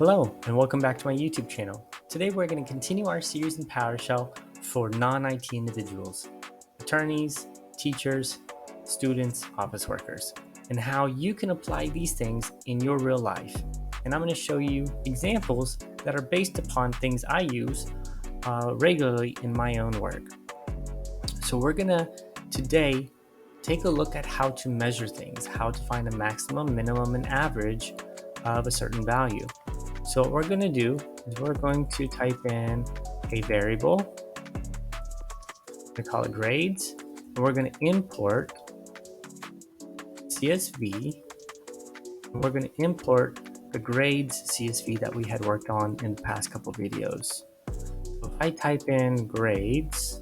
Hello, and welcome back to my YouTube channel. Today we're going to continue our series in PowerShell for non-IT individuals, attorneys, teachers, students, office workers, and how you can apply these things in your real life. And I'm going to show you examples that are based upon things I use regularly in my own work. So we're going to today take a look at how to measure things, how to find a maximum, minimum, and average of a certain value. So what we're going to do is we're going to type in a variable. We call it grades, and we're going to import CSV. And we're going to import the grades CSV that we had worked on in the past couple videos. So if I type in grades,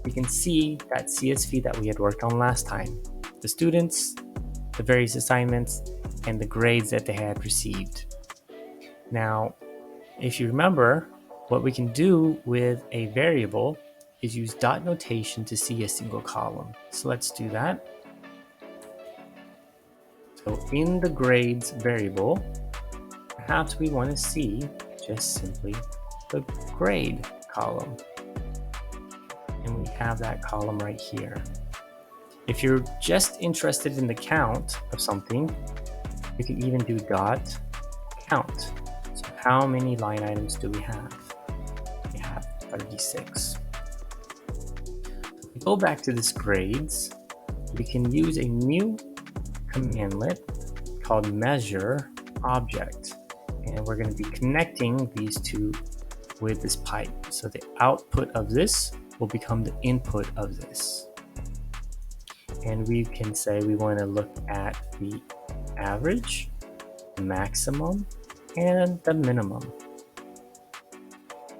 we can see that CSV that we had worked on last time, the students, the various assignments, and the grades that they had received. Now, if you remember, what we can do with a variable is use dot notation to see a single column. So let's do that. So in the grades variable, perhaps we want to see just simply the grade column. And we have that column right here. If you're just interested in the count of something, you can even do dot count. So how many line items do we have? We have 36. If we go back to this grades, we can use a new commandlet called measure object. And we're going to be connecting these two with this pipe. So the output of this will become the input of this. And we can say we want to look at the average, maximum, and the minimum.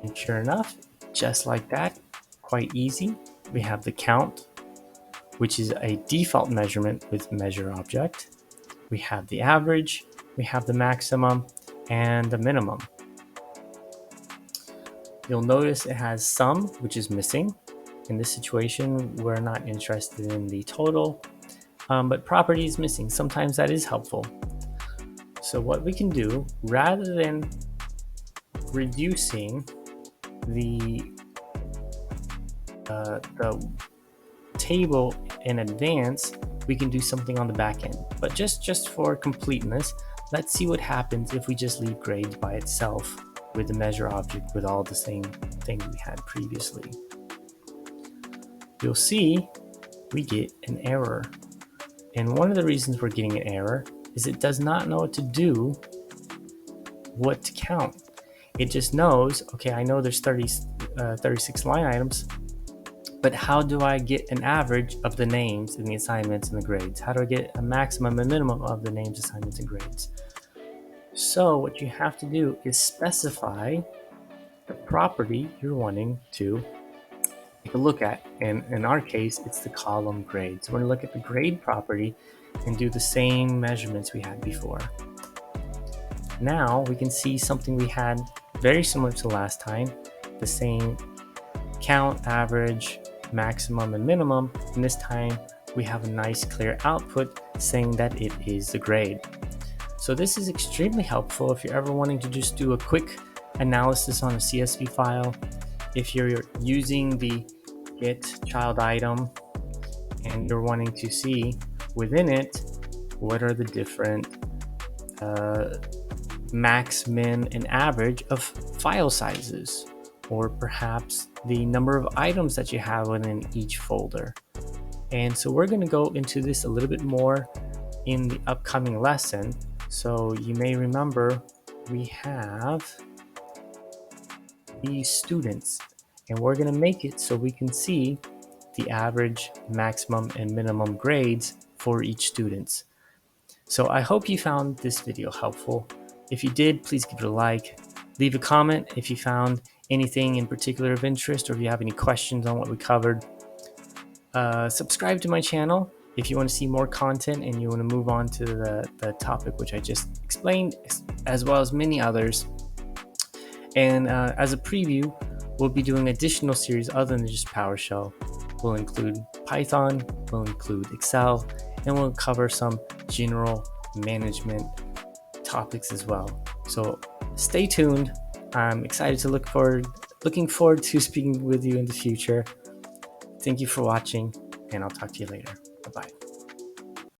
And sure enough, just like that, quite easy, we have the count, which is a default measurement with measure object. We have the average, we have the maximum, and the minimum. You'll notice it has sum, which is missing. In this situation, we're not interested in the total, but property is missing. Sometimes that is helpful. So what we can do, rather than reducing the table in advance, we can do something on the back end. But just for completeness, let's see what happens if we just leave grades by itself with the measure object with all the same things we had previously. You'll see we get an error. And one of the reasons we're getting an error is it does not know what to do, what to count. It just knows, okay, I know there's 36 line items, but how do I get an average of the names and the assignments and the grades? How do I get a maximum and minimum of the names, assignments, and grades? So what you have to do is specify the property you're wanting to take a look at. And in our case, it's the column grade. So we're going to look at the grade property and do the same measurements we had before. Now we can see something we had very similar to last time, the same count, average, maximum, and minimum. And this time we have a nice clear output saying that it is the grade. So this is extremely helpful if you're ever wanting to just do a quick analysis on a CSV file. If you're using the get child item and you're wanting to see within it what are the different max, min, and average of file sizes, or perhaps the number of items that you have within each folder. And so we're going to go into this a little bit more in the upcoming lesson. So you may remember we have these students, and we're going to make it so we can see the average, maximum, and minimum grades for each student. So I hope you found this video helpful. If you did, please give it a like. Leave a comment if you found anything in particular of interest, or if you have any questions on what we covered. Subscribe to my channel if you want to see more content and you want to move on to the topic which I just explained, as well as many others. And as a preview, we'll be doing additional series other than just PowerShell. We'll include Python, we'll include Excel, and we'll cover some general management topics as well. So stay tuned. I'm excited to looking forward to speaking with you in the future. Thank you for watching, and I'll talk to you later. Bye-bye.